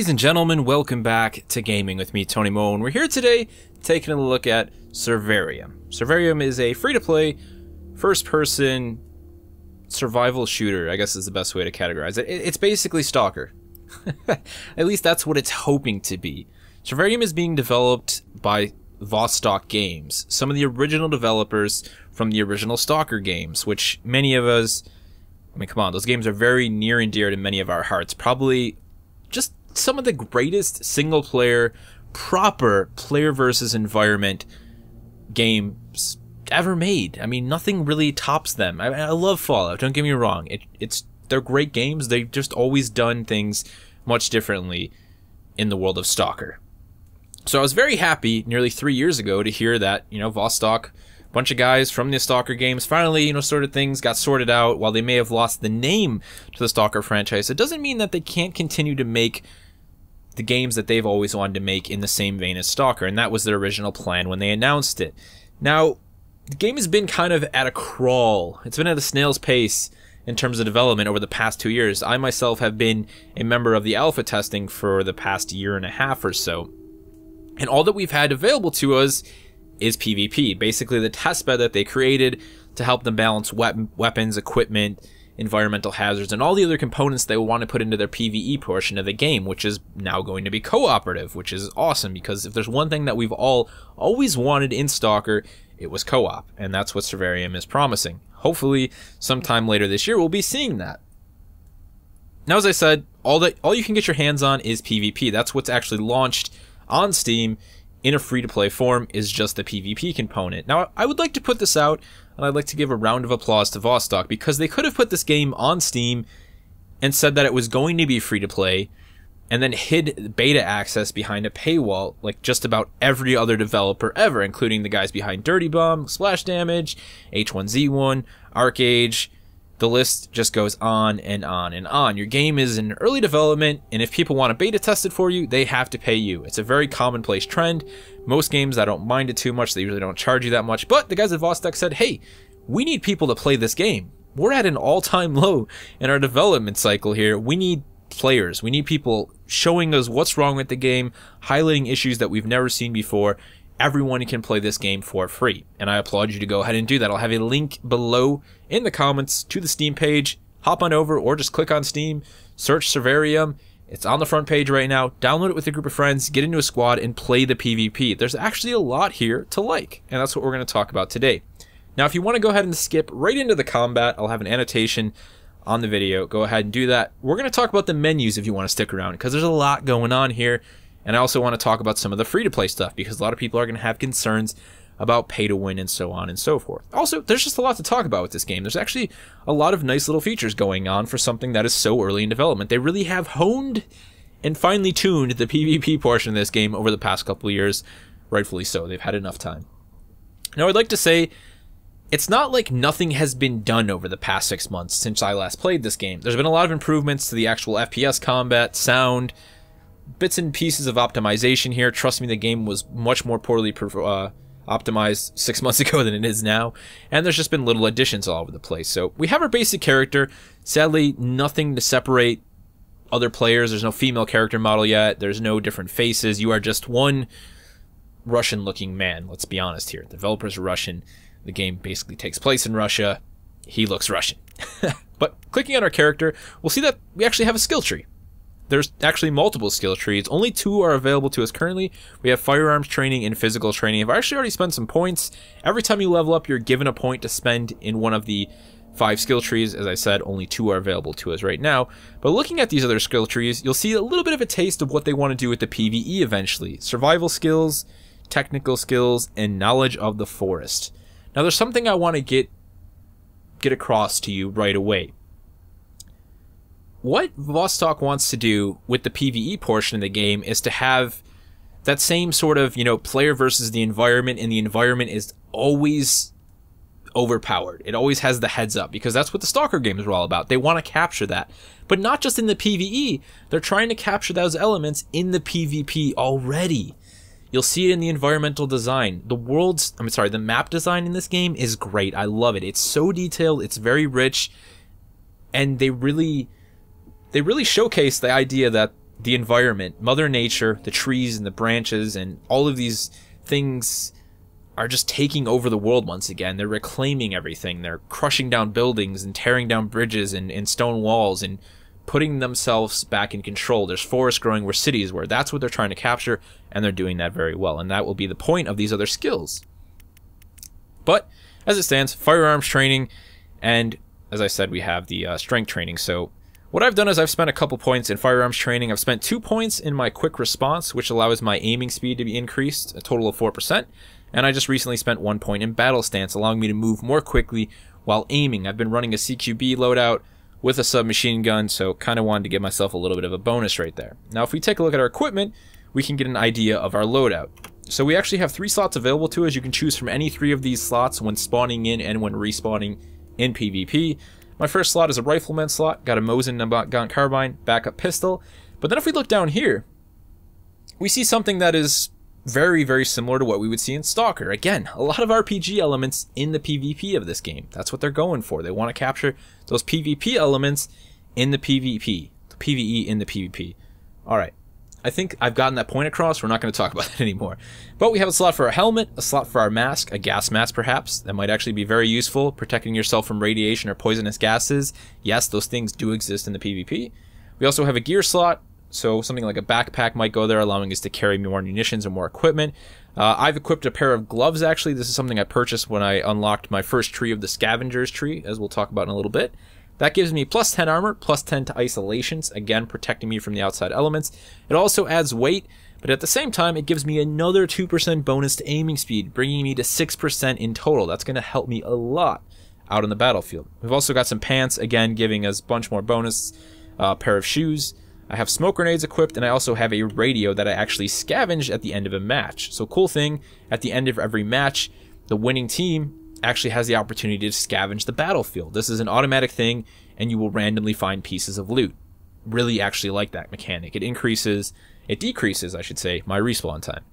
Ladies and gentlemen, welcome back to Gaming with me, Tony Mo, and we're here today taking a look at Survarium. Survarium is a free-to-play, first-person survival shooter, I guess is the best way to categorize it. It's basically Stalker. At least that's what it's hoping to be. Survarium is being developed by Vostok Games, some of the original developers from the original Stalker games, which many of us, I mean, come on, those games are very near and dear to many of our hearts. Probably just some of the greatest single-player, proper player versus environment games ever made. I mean, nothing really tops them. I love Fallout, don't get me wrong. They're great games. They've just always done things much differently in the world of Stalker. So I was very happy nearly 3 years ago to hear that, Vostok, a bunch of guys from the Stalker games finally, sorted things, got sorted out. While they may have lost the name to the Stalker franchise, it doesn't mean that they can't continue to make the games that they've always wanted to make in the same vein as Stalker, and that was their original plan when they announced it. Now, the game has been kind of at a crawl. It's been at a snail's pace in terms of development over the past 2 years. I myself have been a member of the alpha testing for the past year and a half or so, and all that we've had available to us is PvP, basically the testbed that they created to help them balance weapons, equipment, environmental hazards, and all the other components they want to put into their PvE portion of the game, which is now going to be cooperative, which is awesome, because if there's one thing that we've all always wanted in Stalker, it was co-op, and that's what Survarium is promising. Hopefully, sometime later this year, we'll be seeing that. Now, as I said, all you can get your hands on is PvP. That's what's actually launched on Steam in a free-to-play form, is just the PvP component. Now, I would like to put this out, and I'd like to give a round of applause to Vostok, because they could have put this game on Steam and said that it was going to be free-to-play, and then hid beta access behind a paywall, like just about every other developer ever, including the guys behind Dirty Bomb, Splash Damage, H1Z1, ArcAge. The list just goes on and on and on. Your game is in early development, and if people want to beta test it for you, they have to pay you. It's a very commonplace trend. Most games, I don't mind it too much. They usually don't charge you that much. But the guys at Vostok said, hey, we need people to play this game. We're at an all-time low in our development cycle here. We need players. We need people showing us what's wrong with the game, highlighting issues that we've never seen before. Everyone can play this game for free, and I applaud you to go ahead and do that. I'll have a link below in the comments to the Steam page. Hop on over, or just click on Steam, search Survarium. It's on the front page right now. Download it with a group of friends, get into a squad, and play the PvP. There's actually a lot here to like, and that's what we're going to talk about today. Now, if you want to go ahead and skip right into the combat, I'll have an annotation on the video. Go ahead and do that. We're going to talk about the menus if you want to stick around, because there's a lot going on here. And I also want to talk about some of the free-to-play stuff, because a lot of people are going to have concerns about pay-to-win and so on and so forth. Also, there's just a lot to talk about with this game. There's actually a lot of nice little features going on for something that is so early in development. They really have honed and finely tuned the PvP portion of this game over the past couple of years. Rightfully so. They've had enough time. Now, I'd like to say, it's not like nothing has been done over the past 6 months since I last played this game. There's been a lot of improvements to the actual FPS combat, sound, bits and pieces of optimization here. Trust me, the game was much more poorly optimized 6 months ago than it is now, and there's just been little additions all over the place. So we have our basic character. Sadly, nothing to separate other players. There's no female character model yet. There's no different faces. You are just one Russian-looking man. Let's be honest here. The developers are Russian. The game basically takes place in Russia. He looks Russian. But clicking on our character, we'll see that we actually have a skill tree. There's actually multiple skill trees. Only 2 are available to us currently. We have firearms training and physical training. I've actually already spent some points. Every time you level up, you're given a point to spend in one of the 5 skill trees. As I said, only 2 are available to us right now. But looking at these other skill trees, you'll see a little bit of a taste of what they want to do with the PvE eventually. Survival skills, technical skills, and knowledge of the forest. Now, there's something I want to get across to you right away. What Vostok wants to do with the PvE portion of the game is to have that same sort of, player versus the environment, and the environment is always overpowered. It always has the heads up, because that's what the Stalker games are all about. They want to capture that. But not just in the PvE, they're trying to capture those elements in the PvP already. You'll see it in the environmental design. The map design in this game is great. I love it. It's so detailed, it's very rich, and they really showcase the idea that the environment, Mother Nature, the trees and the branches and all of these things are just taking over the world once again. They're reclaiming everything. They're crushing down buildings and tearing down bridges and stone walls and putting themselves back in control. There's forests growing where cities were. That's what they're trying to capture, and they're doing that very well. And that will be the point of these other skills. But as it stands, firearms training, and as I said, we have the strength training. So what I've done is I've spent a couple points in firearms training. I've spent 2 points in my quick response, which allows my aiming speed to be increased, a total of 4%. And I just recently spent 1 point in battle stance, allowing me to move more quickly while aiming. I've been running a CQB loadout with a submachine gun, so kind of wanted to give myself a little bit of a bonus right there. Now, if we take a look at our equipment, we can get an idea of our loadout. So we actually have 3 slots available to us. You can choose from any 3 of these slots when spawning in and when respawning in PvP. My first slot is a rifleman slot, got a Mosin gun carbine, backup pistol. But then if we look down here, we see something that is very, very similar to what we would see in Stalker. Again, a lot of RPG elements in the PvP of this game. That's what they're going for. They want to capture those PvP elements in the PvP, the PvE in the PvP. Alright, I think I've gotten that point across. We're not going to talk about that anymore. But we have a slot for our helmet, a slot for our mask, a gas mask perhaps. That might actually be very useful, protecting yourself from radiation or poisonous gases. Yes, those things do exist in the PvP. We also have a gear slot. So something like a backpack might go there, allowing us to carry more munitions or more equipment. I've equipped a pair of gloves, actually. This is something I purchased when I unlocked my first tree of the Scavenger's tree, as we'll talk about in a little bit. That gives me plus 10 armor, plus 10 to isolations, again, protecting me from the outside elements. It also adds weight, but at the same time, it gives me another 2% bonus to aiming speed, bringing me to 6% in total. That's going to help me a lot out on the battlefield. We've also got some pants, again, giving us a bunch more bonus, pair of shoes. I have smoke grenades equipped, and I also have a radio that I actually scavenge at the end of a match. So cool thing, at the end of every match, the winning team actually has the opportunity to scavenge the battlefield. This is an automatic thing, and you will randomly find pieces of loot. Really actually like that mechanic. It decreases, I should say, my respawn time.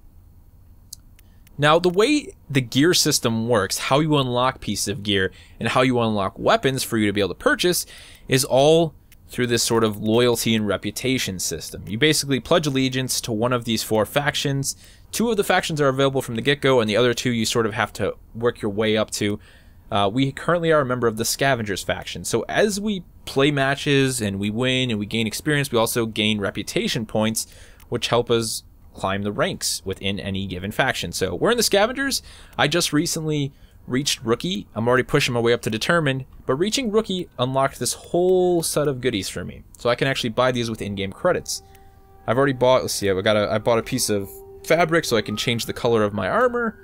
Now, the way the gear system works, how you unlock pieces of gear, and how you unlock weapons for you to be able to purchase, is all through this sort of loyalty and reputation system. You basically pledge allegiance to one of these 4 factions. 2 of the factions are available from the get-go, and the other 2 you sort of have to work your way up to. We currently are a member of the Scavengers faction, so as we play matches and we win and we gain experience, we also gain reputation points, which help us climb the ranks within any given faction. So we're in the Scavengers. I just recently reached Rookie. I'm already pushing my way up to Determined, but reaching Rookie unlocked this whole set of goodies for me. So I can actually buy these with in-game credits. I've already bought, let's see, I bought a piece of fabric so I can change the color of my armor,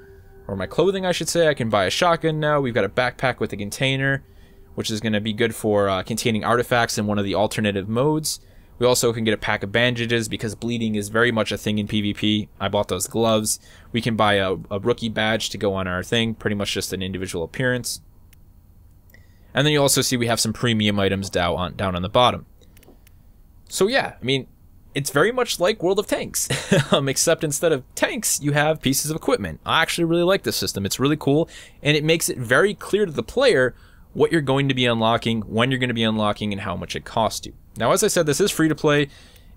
or my clothing I should say. I can buy a shotgun now. We've got a backpack with a container, which is going to be good for containing artifacts in one of the alternative modes. We also can get a pack of bandages because bleeding is very much a thing in PvP. I bought those gloves. We can buy a rookie badge to go on our thing, pretty much just an individual appearance. And then you also see we have some premium items down on the bottom. So yeah, I mean, it's very much like World of Tanks, except instead of tanks, you have pieces of equipment. I actually really like this system. It's really cool, and it makes it very clear to the player what you're going to be unlocking, when you're going to be unlocking, and how much it costs you. Now, as I said, this is free to play,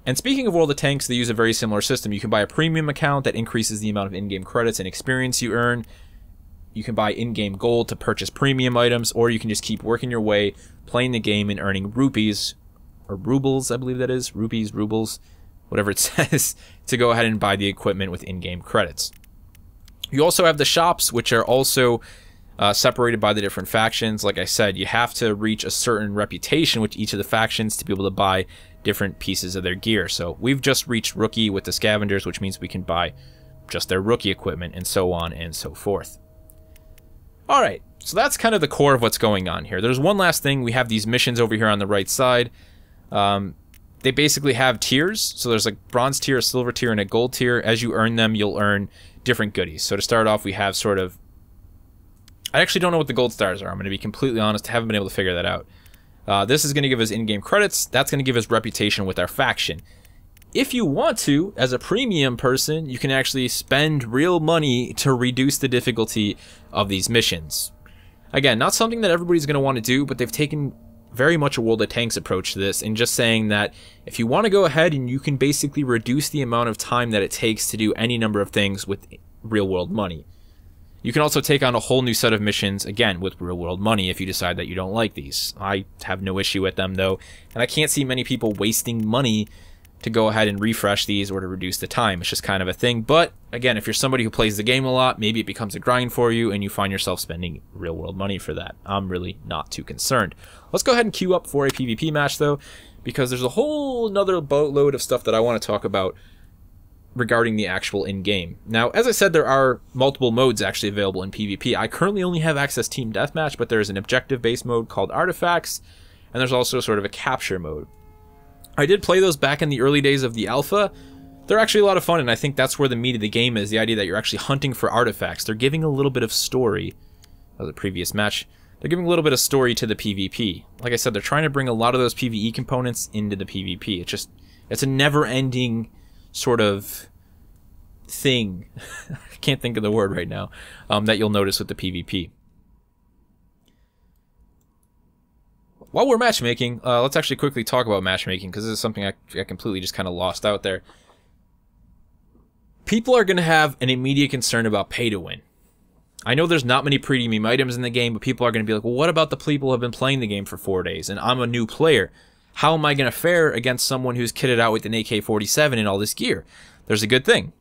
and speaking of World of Tanks, they use a very similar system. You can buy a premium account that increases the amount of in-game credits and experience you earn. You can buy in-game gold to purchase premium items, or you can just keep working your way, playing the game and earning rupees, or rubles, I believe that is, rupees, rubles, whatever it says, to go ahead and buy the equipment with in-game credits. You also have the shops, which are also separated by the different factions. Like I said, you have to reach a certain reputation with each of the factions to be able to buy different pieces of their gear. So we've just reached Rookie with the Scavengers, which means we can buy just their Rookie equipment, and so on and so forth. Alright, so that's kind of the core of what's going on here. There's one last thing. We have these missions over here on the right side. They basically have tiers. So there's a bronze tier, a silver tier, and a gold tier. As you earn them, you'll earn different goodies. So to start off, we have sort of... I actually don't know what the gold stars are. I'm going to be completely honest. I haven't been able to figure that out. This is going to give us in-game credits. That's going to give us reputation with our faction. If you want to, as a premium person, you can actually spend real money to reduce the difficulty of these missions. Again, not something that everybody's going to want to do, but they've taken very much a World of Tanks approach to this, and just saying that if you want to go ahead and you can basically reduce the amount of time that it takes to do any number of things with real world money. You can also take on a whole new set of missions, again, with real world money if you decide that you don't like these. I have no issue with them, though, and I can't see many people wasting money to go ahead and refresh these or to reduce the time. It's just kind of a thing. But again, if you're somebody who plays the game a lot, maybe it becomes a grind for you and you find yourself spending real world money for that. I'm really not too concerned. Let's go ahead and queue up for a PvP match though, because there's a whole nother boatload of stuff that I want to talk about regarding the actual in-game. Now, as I said, there are multiple modes actually available in PvP. I currently only have access Team Deathmatch, but there's an objective-based mode called Artifacts, and there's also sort of a capture mode. I did play those back in the early days of the alpha. They're actually a lot of fun, and I think that's where the meat of the game is, the idea that you're actually hunting for artifacts. They're giving a little bit of story, as a previous match, they're giving a little bit of story to the PvP. Like I said, they're trying to bring a lot of those PvE components into the PvP. It's a never-ending sort of thing, I can't think of the word right now, that you'll notice with the PvP. While we're matchmaking, let's actually quickly talk about matchmaking, because this is something I completely just kind of lost out there. People are going to have an immediate concern about pay to win. I know there's not many premium items in the game, but people are going to be like, well, what about the people who have been playing the game for 4 days, and I'm a new player? How am I going to fare against someone who's kitted out with an AK-47 and all this gear? There's a good thing.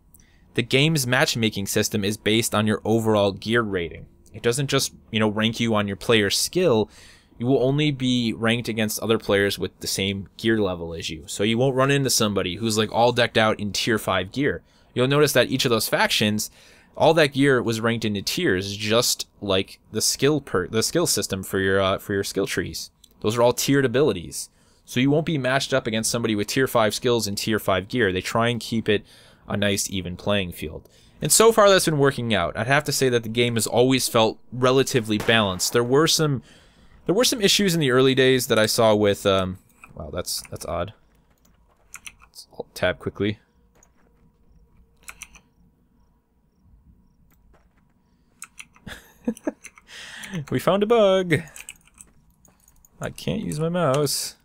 The game's matchmaking system is based on your overall gear rating. It doesn't just, rank you on your player's skill. You will only be ranked against other players with the same gear level as you. So you won't run into somebody who's like all decked out in tier 5 gear. You'll notice that each of those factions, all that gear was ranked into tiers, just like the skill system for your skill trees. Those are all tiered abilities. So you won't be matched up against somebody with tier 5 skills and tier 5 gear. They try and keep it a nice even playing field. And so far that's been working out. I'd have to say that the game has always felt relatively balanced. There were some issues in the early days that I saw with, wow, that's odd. Let's tab quickly. We found a bug. I can't use my mouse.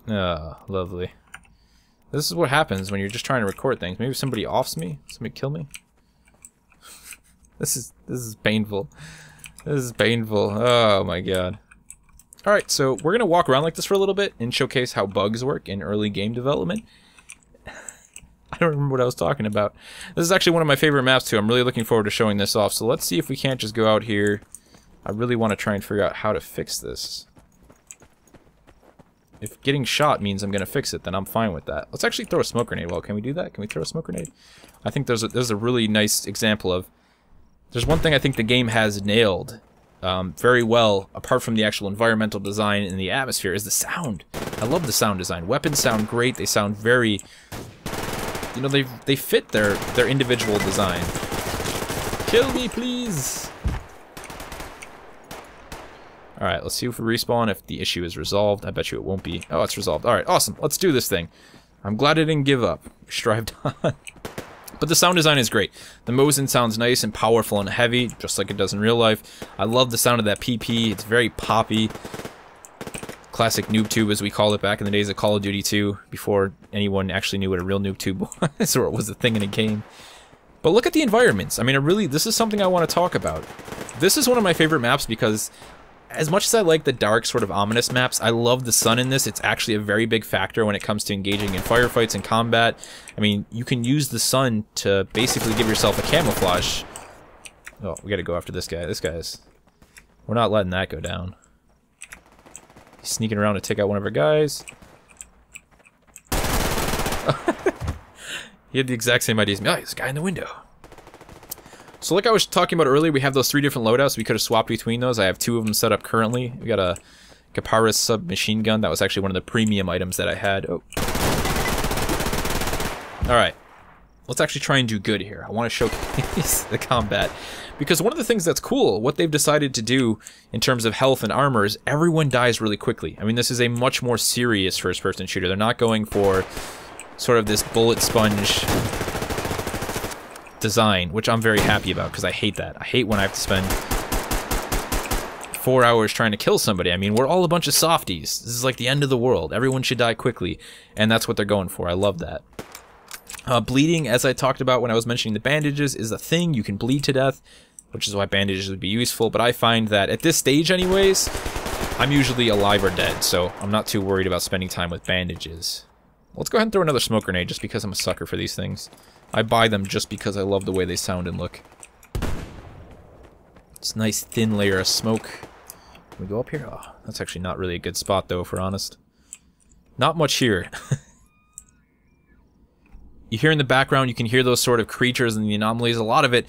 Ah, oh, lovely. This is what happens when you're just trying to record things. Maybe somebody offs me? Somebody kill me? This is painful. This is painful. Oh my god. Alright, so we're gonna walk around like this for a little bit and showcase how bugs work in early game development. I don't remember what I was talking about. This is actually one of my favorite maps too. I'm really looking forward to showing this off. So let's see if we can't just go out here. I really want to try and figure out how to fix this. If getting shot means I'm gonna fix it, then I'm fine with that. Let's actually throw a smoke grenade. Well, can we do that? Can we throw a smoke grenade? I think there's a really nice example of. There's one thing I think the game has nailed very well, apart from the actual environmental design and the atmosphere, is the sound. I love the sound design. Weapons sound great. They sound very, they fit their individual design. Kill me, please. All right, let's see if we respawn, if the issue is resolved. I bet you it won't be. Oh, it's resolved. All right, awesome. Let's do this thing. I'm glad I didn't give up. Strived on. But the sound design is great. The Mosin sounds nice and powerful and heavy, just like it does in real life. I love the sound of that PP. It's very poppy. Classic noob tube, as we called it back in the days of Call of Duty 2, before anyone actually knew what a real noob tube was, or it was a thing in a game. But look at the environments. I mean, this is something I want to talk about. This is one of my favorite maps because, as much as I like the dark, sort of ominous maps, I love the sun in this. It's actually a very big factor when it comes to engaging in firefights and combat. I mean, you can use the sun to basically give yourself a camouflage. Oh, we gotta go after this guy. This guy's... We're not letting that go down. He's sneaking around to take out one of our guys. He had the exact same idea as me. Oh, there's a guy in the window. So like I was talking about earlier, we have those 3 different loadouts. We could have swapped between those. I have 2 of them set up currently. We got a Kapara submachine gun. That was actually one of the premium items that I had. Oh. Alright. Let's actually try and do good here. I want to showcase the combat. Because one of the things that's cool, what they've decided to do in terms of health and armor, is everyone dies really quickly. I mean, this is a much more serious first-person shooter. They're not going for sort of this bullet sponge design, which I'm very happy about, because I hate that. I hate when I have to spend 4 hours trying to kill somebody. I mean, we're all a bunch of softies. This is like the end of the world. Everyone should die quickly. And that's what they're going for. I love that. Bleeding, as I talked about when I was mentioning the bandages, is a thing. You can bleed to death, which is why bandages would be useful. But I find that at this stage anyways, I'm usually alive or dead. So I'm not too worried about spending time with bandages. Let's go ahead and throw another smoke grenade just because I'm a sucker for these things. I buy them just because I love the way they sound and look. It's a nice thin layer of smoke. Can we go up here? Oh, that's actually not really a good spot though, if we're honest. Not much here. You hear in the background, you can hear those sort of creatures and the anomalies. A lot of it,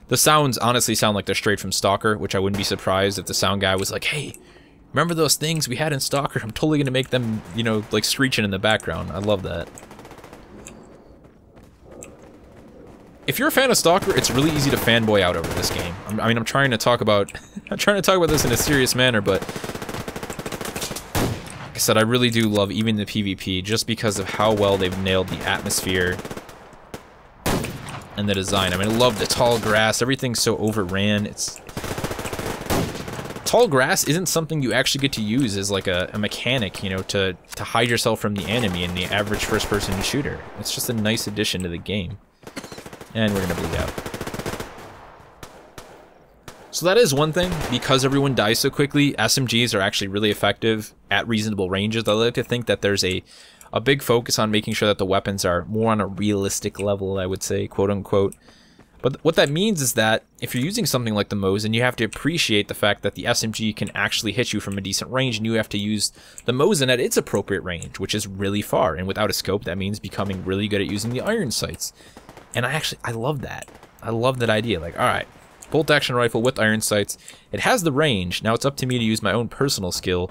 the sounds honestly sound like they're straight from S.T.A.L.K.E.R, which I wouldn't be surprised if the sound guy was like, hey, remember those things we had in S.T.A.L.K.E.R? I'm totally going to make them, you know, like screeching in the background. I love that. If you're a fan of S.T.A.L.K.E.R, it's really easy to fanboy out over this game. I mean, I'm trying to talk about this in a serious manner, but like I said, I really do love even the PvP just because of how well they've nailed the atmosphere and the design. I mean, I love the tall grass. Everything's so overran. It's tall grass isn't something you actually get to use as like a mechanic, you know, to hide yourself from the enemy in the average first-person shooter. It's just a nice addition to the game. And we're gonna bleed out. So that is one thing, because everyone dies so quickly, SMGs are actually really effective at reasonable ranges. I like to think that there's a big focus on making sure that the weapons are more on a realistic level, I would say, quote unquote. But what that means is that if you're using something like the Mosin, you have to appreciate the fact that the SMG can actually hit you from a decent range, and you have to use the Mosin at its appropriate range, which is really far. And without a scope, that means becoming really good at using the iron sights. And I love that. I love that idea. Like, alright, bolt action rifle with iron sights. It has the range. Now it's up to me to use my own personal skill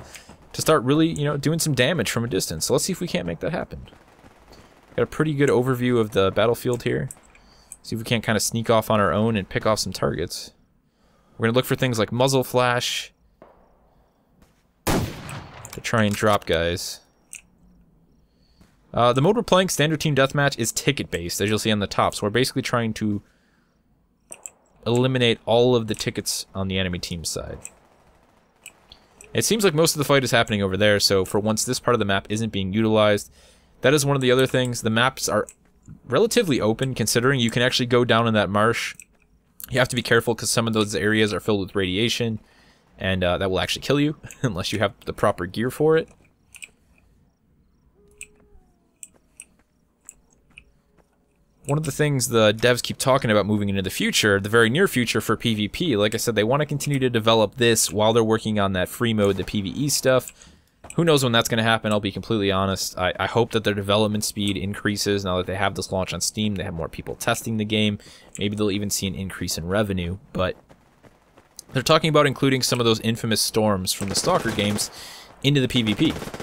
to start really, you know, doing some damage from a distance. So let's see if we can't make that happen. Got a pretty good overview of the battlefield here. See if we can't kind of sneak off on our own and pick off some targets. We're going to look for things like muzzle flash to try and drop guys. The mode we're playing, Standard Team Deathmatch, is ticket-based, as you'll see on the top. So we're basically trying to eliminate all of the tickets on the enemy team side. It seems like most of the fight is happening over there, so for once this part of the map isn't being utilized. That is one of the other things. The maps are relatively open, considering you can actually go down in that marsh. You have to be careful because some of those areas are filled with radiation, and that will actually kill you unless you have the proper gear for it. One of the things the devs keep talking about moving into the future, the very near future for PvP, like I said, they want to continue to develop this while they're working on that free mode, the PvE stuff. Who knows when that's going to happen, I'll be completely honest. I hope that their development speed increases now that they have this launch on Steam. They have more people testing the game. Maybe they'll even see an increase in revenue, but they're talking about including some of those infamous storms from the S.T.A.L.K.E.R games into the PvP.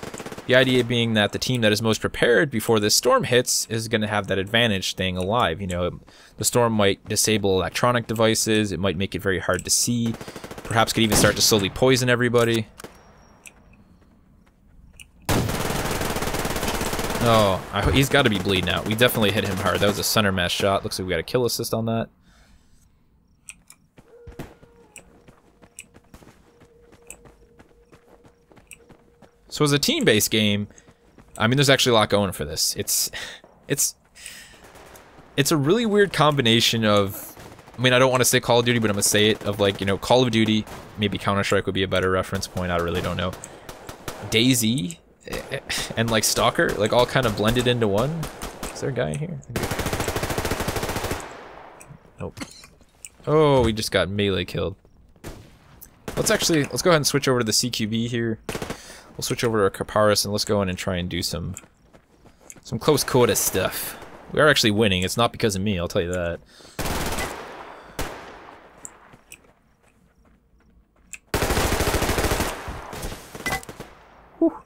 The idea being that the team that is most prepared before this storm hits is going to have that advantage staying alive. You know, the storm might disable electronic devices, it might make it very hard to see, perhaps could even start to slowly poison everybody. Oh, he's got to be bleeding out. We definitely hit him hard. That was a center mass shot. Looks like we got a kill assist on that. So as a team-based game, I mean, there's actually a lot going for this. It's a really weird combination of, I mean, I don't want to say Call of Duty, but I'm going to say it, of like, you know, Call of Duty, maybe Counter-Strike would be a better reference point, I really don't know. DayZ, and like S.T.A.L.K.E.R, like all kind of blended into one. Is there a guy in here? Nope. Oh, we just got melee killed. Let's go ahead and switch over to the CQB here. We'll switch over to our Kaparis and let's go in and try and do some close quarter stuff. We are actually winning. It's not because of me, I'll tell you that. Whew.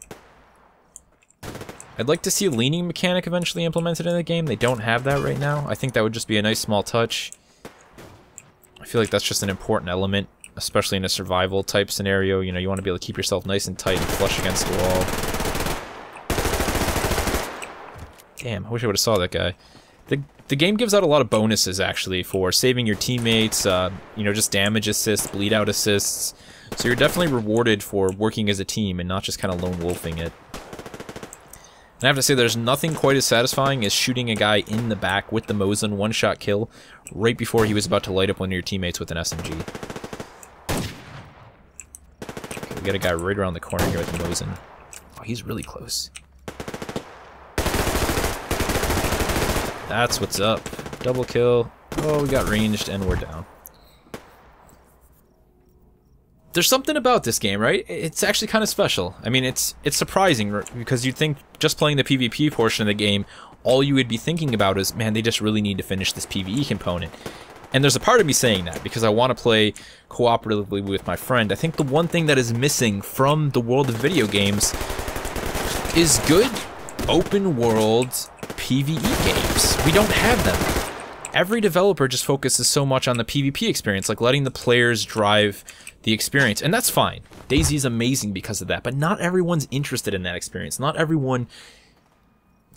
I'd like to see a leaning mechanic eventually implemented in the game. They don't have that right now. I think that would just be a nice small touch. I feel like that's just an important element, especially in a survival type scenario. You know, you want to be able to keep yourself nice and tight and flush against the wall. Damn, I wish I would have saw that guy. The game gives out a lot of bonuses, actually, for saving your teammates, you know, just damage assists, bleed out assists, So you're definitely rewarded for working as a team and not just kind of lone wolfing it. And I have to say, there's nothing quite as satisfying as shooting a guy in the back with the Mosin, one-shot kill, right before he was about to light up one of your teammates with an SMG. Okay, we got a guy right around the corner here with the Mosin. Oh, he's really close. That's what's up. Double kill. Oh, we got ranged and we're down. There's something about this game, right? It's actually kind of special. I mean, it's surprising because you'd think just playing the PvP portion of the game, all you would be thinking about is, man, they just really need to finish this PvE component. And there's a part of me saying that because I want to play cooperatively with my friend. I think the one thing that is missing from the world of video games is good open world PvE games. We don't have them. Every developer just focuses so much on the PvP experience, like letting the players drive the experience, and that's fine. DayZ's amazing because of that, but not everyone's interested in that experience. Not everyone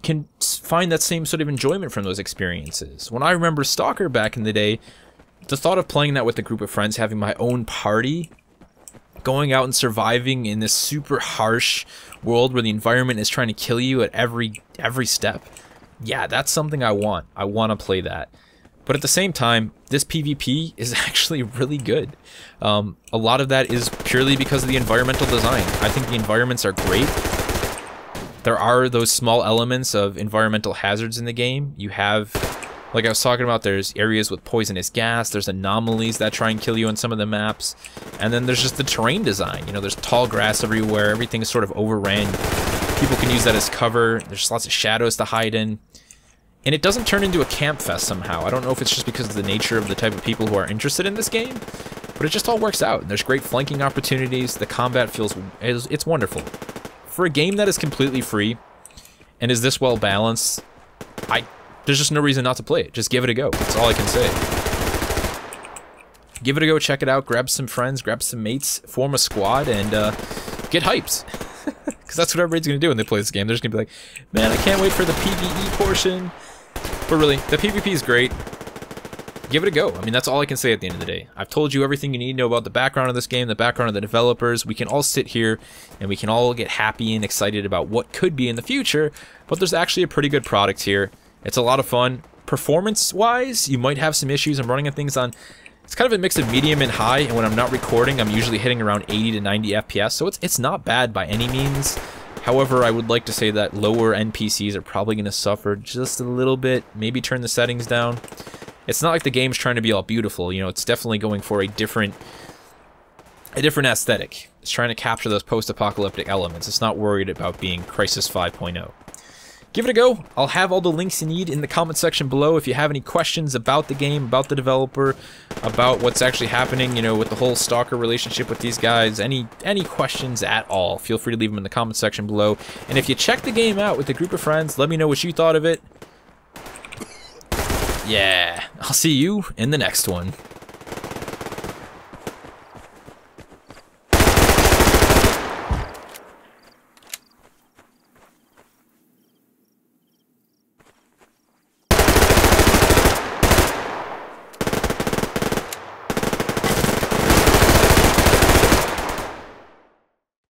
can find that same sort of enjoyment from those experiences. When I remember S.T.A.L.K.E.R back in the day, the thought of playing that with a group of friends, having my own party, going out and surviving in this super harsh world where the environment is trying to kill you at every step, yeah, that's something I want. I want to play that. But at the same time, this PvP is actually really good. A lot of that is purely because of the environmental design. I think the environments are great. There are those small elements of environmental hazards in the game. You have, like I was talking about, there's areas with poisonous gas, there's anomalies that try and kill you on some of the maps, and then there's just the terrain design. You know, there's tall grass everywhere, everything is sort of overran. People can use that as cover, there's lots of shadows to hide in. And it doesn't turn into a camp fest somehow. I don't know if it's just because of the nature of the type of people who are interested in this game, but it just all works out. There's great flanking opportunities, the combat feels, it's wonderful. For a game that is completely free, and is this well balanced, there's just no reason not to play it. Just give it a go, that's all I can say. Give it a go, check it out, grab some friends, grab some mates, form a squad, and get hyped. Because that's what everybody's going to do when they play this game. They're just going to be like, man, I can't wait for the PvE portion. But really, the PvP is great. Give it a go. I mean, that's all I can say at the end of the day. I've told you everything you need to know about the background of this game, the background of the developers. We can all sit here and we can all get happy and excited about what could be in the future, but there's actually a pretty good product here. It's a lot of fun. Performance-wise, you might have some issues. I'm running things on... It's kind of a mix of medium and high, and when I'm not recording, I'm usually hitting around 80 to 90 FPS, so it's not bad by any means. However, I would like to say that lower NPCs are probably going to suffer just a little bit. Maybe turn the settings down. It's not like the game's trying to be all beautiful, you know, it's definitely going for a different aesthetic. It's trying to capture those post-apocalyptic elements. It's not worried about being Crisis 5.0. Give it a go. I'll have all the links you need in the comment section below. If you have any questions about the game, about the developer, about what's actually happening, you know, with the whole S.T.A.L.K.E.R relationship with these guys, any questions at all, feel free to leave them in the comment section below. And if you check the game out with a group of friends, let me know what you thought of it. Yeah, I'll see you in the next one.